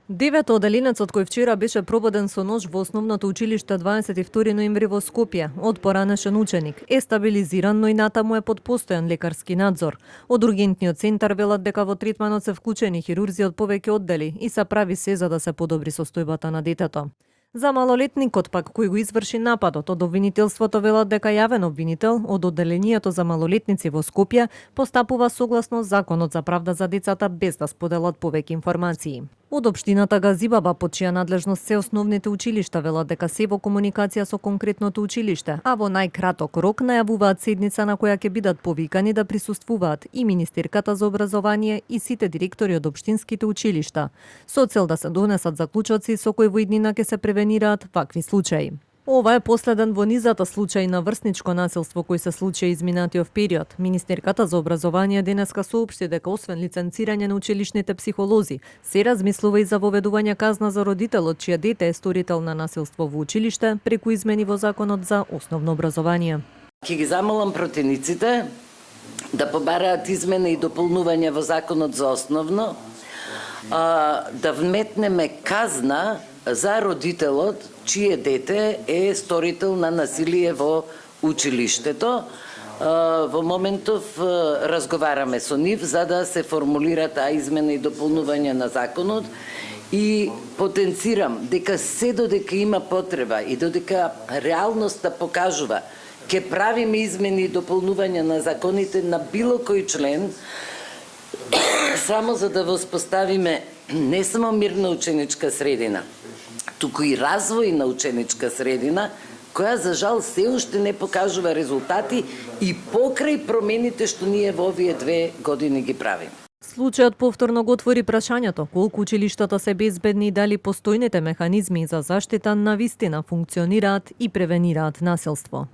Девето оделенецот кој вчера беше прободен со нож во основното училиште 22 ноември во Скопје од поранешен ученик е стабилизиран, но и натаму е под постојан лекарски надзор. Од ургентниот центар велат дека во третманот се вклучени хирурзи од повеќе оддели и се прави се за да се подобри состојбата на детето. За малолетникот пак кој го изврши нападот, од обвинителството велат дека јавен обвинител од одделението за малолетници во Скопје постапува согласно Законот за правда за децата без да споделат повеќе информации. Од општината Газибаба, под чија надлежност се основните училишта, велат дека се во комуникација со конкретното училиште, а во најкраток рок најавуваат седница на која ќе бидат повикани да присуствуваат и Министерката за образование и сите директори од општинските училишта, со цел да се донесат заклучоци со кои во иднина ќе се превенираат вакви случаи. Ова е последен во низата случаи на врсничко насилство кои се случија изминатиот период. Министерката за образование денеска соопшти дека освен лиценцирање на училишните психолози, се размислува и за воведување казна за родителот чија дете е сторител на насилство во училиште преку измени во Законот за основно образование. Ќе ги замолам противниците да побараат измени и дополнување во Законот за основно, да вметнеме казна за родителот чие дете е сторител на насилие во училиштето. Во моментов разговараме со нив за да се формулира таа измена и дополнување на законот и потенцирам дека се додека има потреба и додека реалноста покажува ќе правиме измени и дополнување на законите на било кој член само за да воспоставиме не само мирна ученичка средина, туку и развој на ученичка средина, која за жал се уште не покажува резултати и покрај промените што ние во овие 2 години ги правиме. Случајот повторно го отвори прашањето колку училиштата се безбедни и дали постојните механизми за заштита навистина функционираат и превенираат насилство.